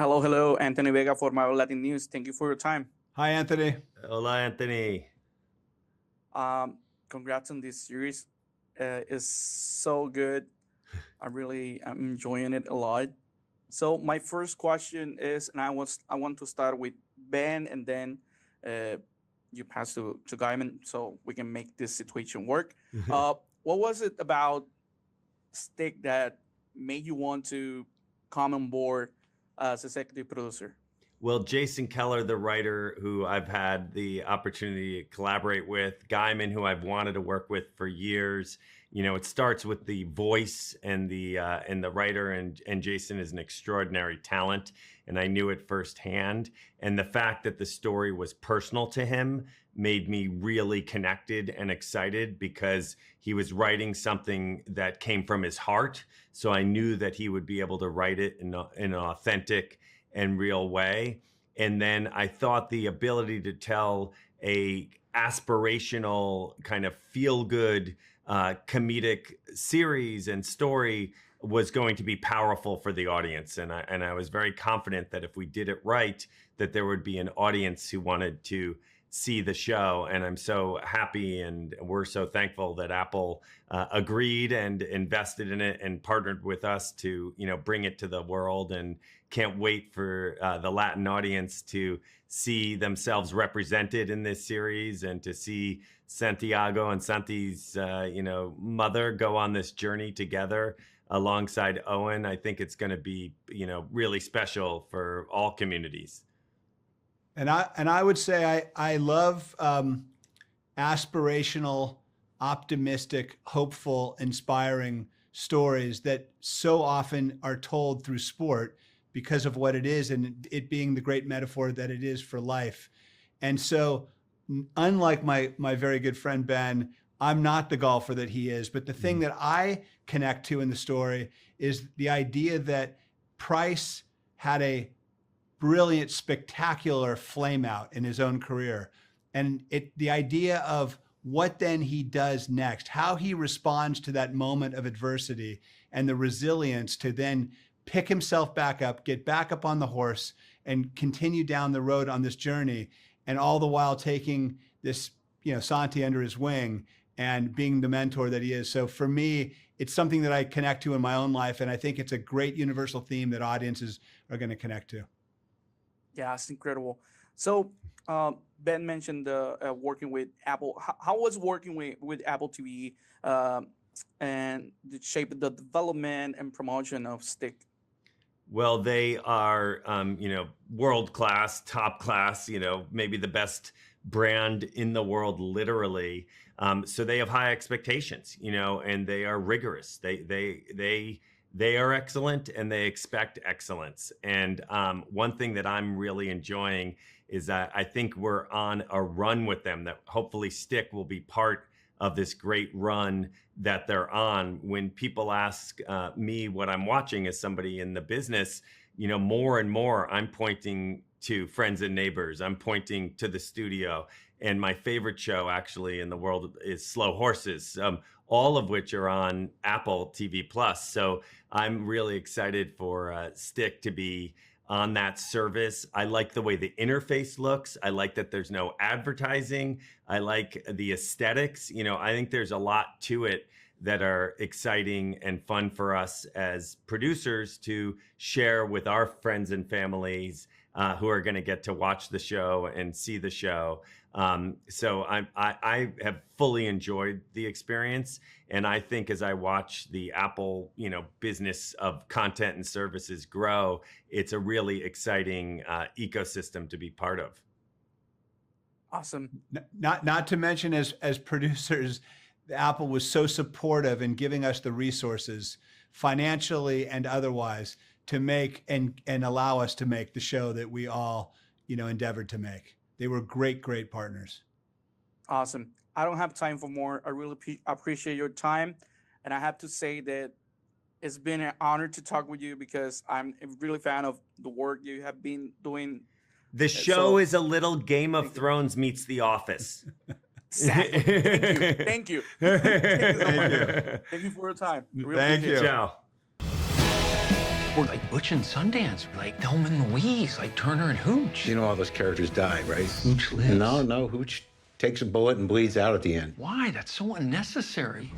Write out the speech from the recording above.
Hello, hello, Anthony Vega for My Latin News. Thank you for your time. Hi, Anthony. Hola, Anthony. Congrats on this series. It's so good. I'm enjoying it a lot. So my first question is, and I want to start with Ben, and then you pass to Guymon, so we can make this situation work. What was it about Stick that made you want to come on board as executive producer? Well, Jason Keller, the writer who I've had the opportunity to collaborate with, Guymon, who I've wanted to work with for years. You know, it starts with the voice and the writer, and Jason is an extraordinary talent, and I knew it firsthand. And the fact that the story was personal to him made me really connected and excited because he was writing something that came from his heart. So I knew that he would be able to write it in an authentic and real way. And then I thought the ability to tell a aspirational kind of feel-good comedic series and story was going to be powerful for the audience. And I was very confident that if we did it right, that there would be an audience who wanted to see the show. And I'm so happy, and we're so thankful that Apple agreed and invested in it and partnered with us to, bring it to the world, and can't wait for the Latin audience to see themselves represented in this series, and to see Santiago and Santi's, mother go on this journey together alongside Owen. I think it's going to be, really special for all communities. And I would say I love aspirational, optimistic, hopeful, inspiring stories that so often are told through sport because of what it is, and it being the great metaphor that it is for life. And so, unlike my very good friend Ben, I'm not the golfer that he is, but the thing that I connect to in the story is the idea that Price had a brilliant, spectacular flame out in his own career. And the idea of what then he does next, how he responds to that moment of adversity, and the resilience to then pick himself back up, get back up on the horse, and continue down the road on this journey. And all the while taking this, Santi under his wing and being the mentor that he is. So for me, it's something that I connect to in my own life. And I think it's a great universal theme that audiences are going to connect to. Yeah, it's incredible. So Ben mentioned working with Apple. How was working with Apple TV and the shape of the development and promotion of Stick? Well, they are, world class, top class, maybe the best brand in the world, literally. So they have high expectations, and they are rigorous. They are excellent, and they expect excellence. And one thing that I'm really enjoying is that I think we're on a run with them, that hopefully Stick will be part of this great run that they're on. When people ask me what I'm watching as somebody in the business, more and more I'm pointing to Friends and Neighbors. I'm pointing to the studio. And my favorite show actually in the world is Slow Horses, all of which are on Apple TV Plus. So I'm really excited for Stick to be on that service. I like the way the interface looks. I like that there's no advertising. I like the aesthetics. I think there's a lot to it that are exciting and fun for us as producers to share with our friends and families who are going to get to watch the show and see the show. So I have fully enjoyed the experience, and I think as I watch the Apple, business of content and services grow, it's a really exciting ecosystem to be part of. Awesome. Not to mention, as producers, Apple was so supportive in giving us the resources, financially and otherwise, to make and allow us to make the show that we all, endeavored to make. They were great partners. Awesome. I don't have time for more. I really appreciate your time. And I have to say that it's been an honor to talk with you, because I'm a really fan of the work you have been doing. The show is a little Game of Thrones meets The Office. Exactly. Thank you. Thank you so much. Thank you for your time. Thank you. Ciao. We're like Butch and Sundance, like Thelma and Louise, like Turner and Hooch. You know all those characters died, right? Hooch lives. No, Hooch takes a bullet and bleeds out at the end. Why? That's so unnecessary.